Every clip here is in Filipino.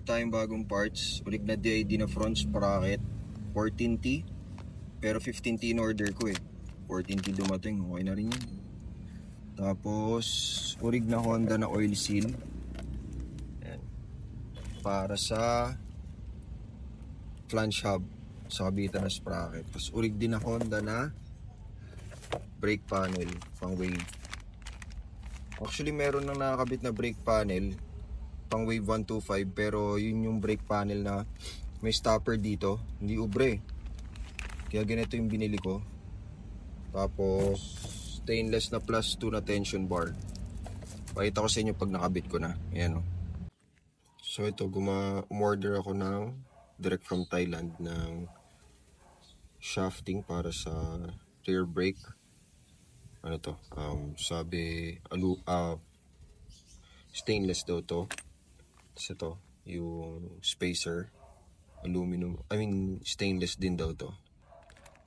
tayong bagong parts. Ulit na DID na front sprocket. 14T. Pero 15T in order ko eh. 14T dumating. Okay na rin yun. Tapos, urig na Honda na oil seal. Ayan. Para sa flange hub. Sa kabitan na sprocket. Tapos, urig din na Honda na brake panel. Pang wave. Actually, meron nang nakakabit na brake panel. Pang wave 125. Pero, yun yung brake panel na may stopper dito. Hindi ubre. Kaya ganito yung binili ko. Tapos stainless na +2 na tension bar. Pakita ko sa inyo pag nakabit ko na. Ayan o. So ito, umorder ako ng direct from Thailand ng shafting para sa rear brake. Ano to? Sabi stainless daw to. Tapos ito, yung spacer aluminum, stainless din daw to.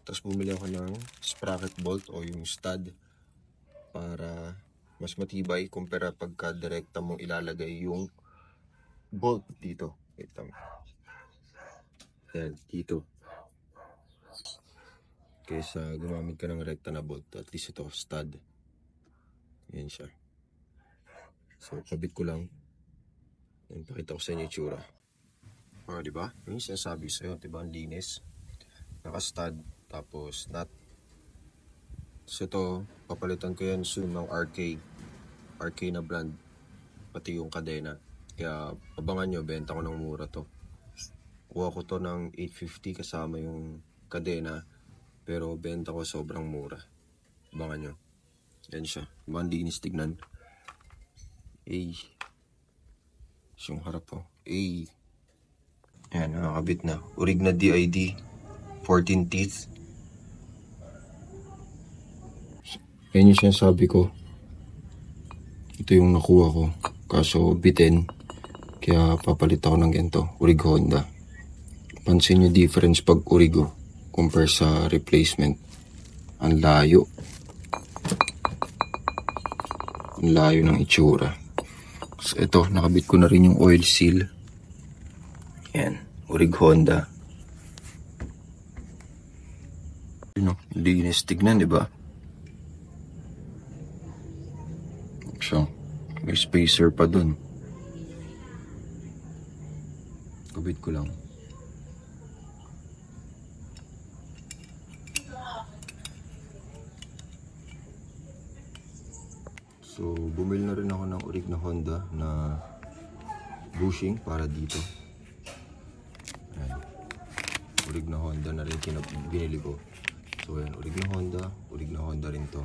Tapos bumili ako ng sprocket bolt o yung stud para mas matibay kumpara pagka direkta mong ilalagay yung bolt dito. Wait lang. Yan, dito. Kaysa gumamit ka ng rekta na bolt. At least ito, stud. Yan siya. So, kabit ko lang. Yan, pakita ko sa inyo yung tsura. Diba? Yung sinasabi sa'yo, diba? Ang linis. Naka-stud. Tapos, nut. So, ito, papalitan ko yan soon ng RK. RK na brand. Pati yung kadena. Kaya, abangan nyo, benta ko ng mura to. Kuha ko to ng 850 kasama yung kadena. Pero, benta ko sobrang mura. Abangan nyo. Yan siya. Diba? Ang linis tignan. Yung harap po. Ayan, nakakabit na. Urig na DID. 14 teeth. Ayan yung sinasabi ko. Ito yung nakuha ko. Kaso bitin. Kaya papalit ako ng ganito. Urig Honda. Pansin nyo difference pag urigo compare sa replacement. Ang layo. Ang layo ng itsura. So ito, nakabit ko na rin yung oil seal. Ayan, urig Honda. Linis tignan, diba? So, may spacer pa dun. Kabit ko lang. So, bumili na rin ako ng urig na Honda na bushing para dito. Ayan. Urig na Honda na rin binili ko. So, ayan, urig na Honda rin to.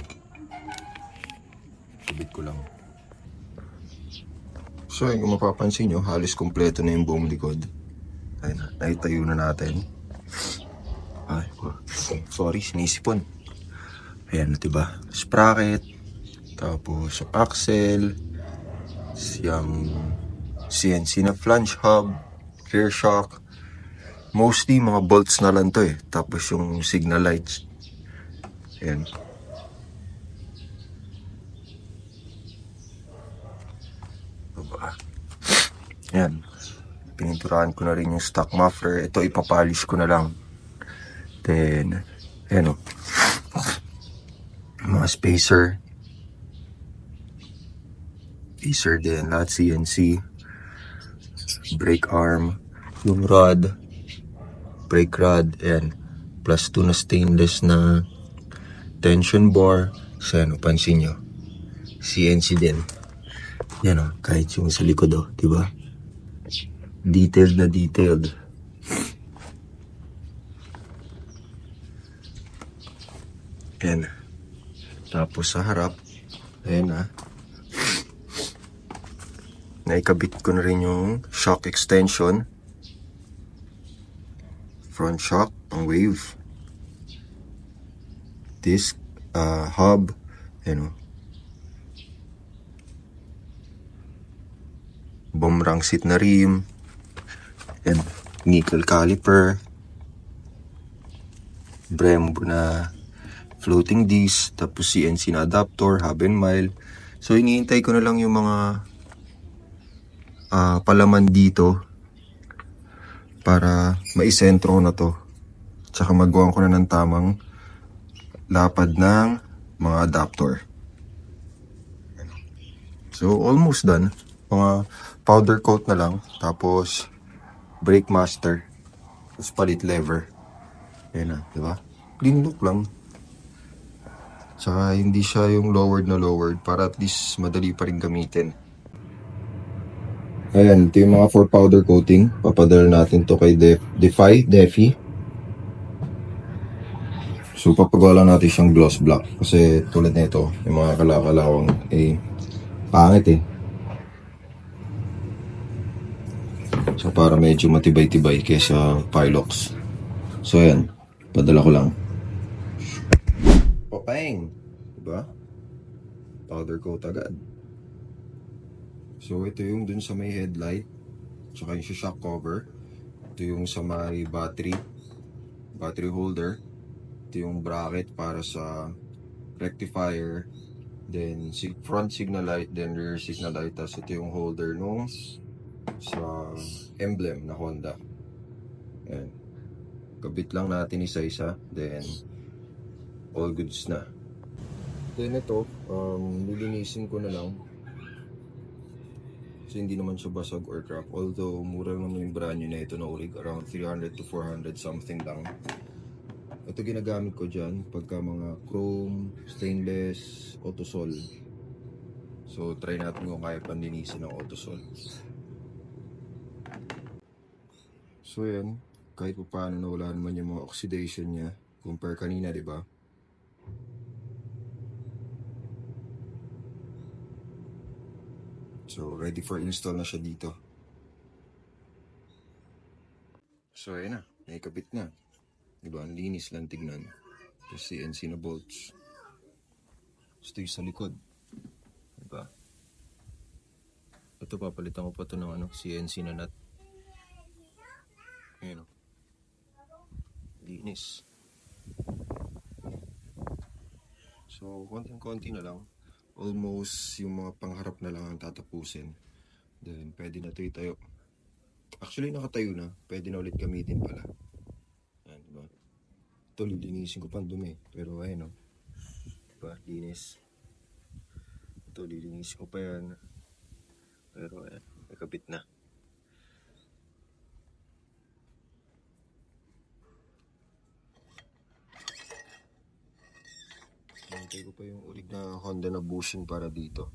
Subit ko lang. So, ayan, kung mapapansin nyo, halos kompleto na yung buong likod. Ayan, naitayo na natin. Ay, sorry, sinisipon. Ayan, diba? Sprocket. Tapos, axle. Yung CNC na flange hub. Rear shock. Mostly, mga bolts na lang to eh. Tapos yung signal lights. Ayan. Baba. Ayan. Pininturahan ko na rin yung stock muffler. Ito, ipapolish ko na lang. Then, ayan o. Mga spacer. Spacer din. Lahat CNC. Brake arm. Yung rod. Brake rod. Ayan. +2 na stainless na tension bar. So, ano, pansin nyo. CNC din. Yan o, kahit yung sa likod o, diba? Detailed na detailed. Yan. Tapos sa harap, ayan na. Naikabit ko na rin yung shock extension. Front shock, pang wave. Disc, hub, ayan o. Boomerang seat na rim. Ayan, nickel caliper. Brembo na floating disc. Tapos CNC na adapter, hub and mile. So, hinihintay ko na lang yung mga palaman dito para maisentro ko na to. Tsaka magawa ko na ng tamang lapad ng mga adapter. So almost done. Mga powder coat na lang. Tapos brake master. Tapos palit lever. Ayan na, di ba? Clean look lang. Tsaka hindi siya yung lowered na lowered para at least madali pa rin gamitin. Ayan, ito yung mga 4 powder coating. Papadala natin to kay Defi. So papagawa lang natin siyang gloss black. Kasi tulad nito, yung mga kalakalawang pangit eh. So para medyo matibay-tibay kaysa Pilox. So ayan, padala ko lang. Popeng! Diba? Powder coat agad. So ito yung dun sa may headlight, tsaka yung shock cover. Ito yung sa may battery holder. Ito yung bracket para sa rectifier. Then front signal light, then rear signal light. Tapos ito yung holder nung sa emblem na Honda. Ayan. Kabit lang natin isa-isa. Then all goods na. Then ito, lilinisin ko na lang. So hindi naman siya basag or crack. Although mura naman yung brand new na ito na urig. Around 300 to 400 something lang. Ito ginagamit ko dyan pagka mga chrome, stainless, autosol. So try natin kung kaya panlinisin ng autosol. So yan, kahit pa paano nawala naman yung mga oxidation niya compare kanina, di ba? So ready for install na siya dito. So ayan na, naikabit na. Diba, ang linis lang tignan. Tapos CNC na bolts. Ito yung sa likod. Diba? Ito papalitan ko pa ito ng CNC na nut. Ayan o. Linis. So, konting-konti na lang. Almost yung mga pangharap na lang ang tatapusin. Then, pwede na ito itayo. Actually, nakatayo na. Pwede na ulit gamitin pala. Ayan, diba? Ito, lilinisin ko pang dumi. Pero, ayun o. Diba? Linis. Ito, lilinisin ko pa yan. Pero, ayan. Nakabit na. Hintay ko pa yung ulig na Honda na bushing para dito.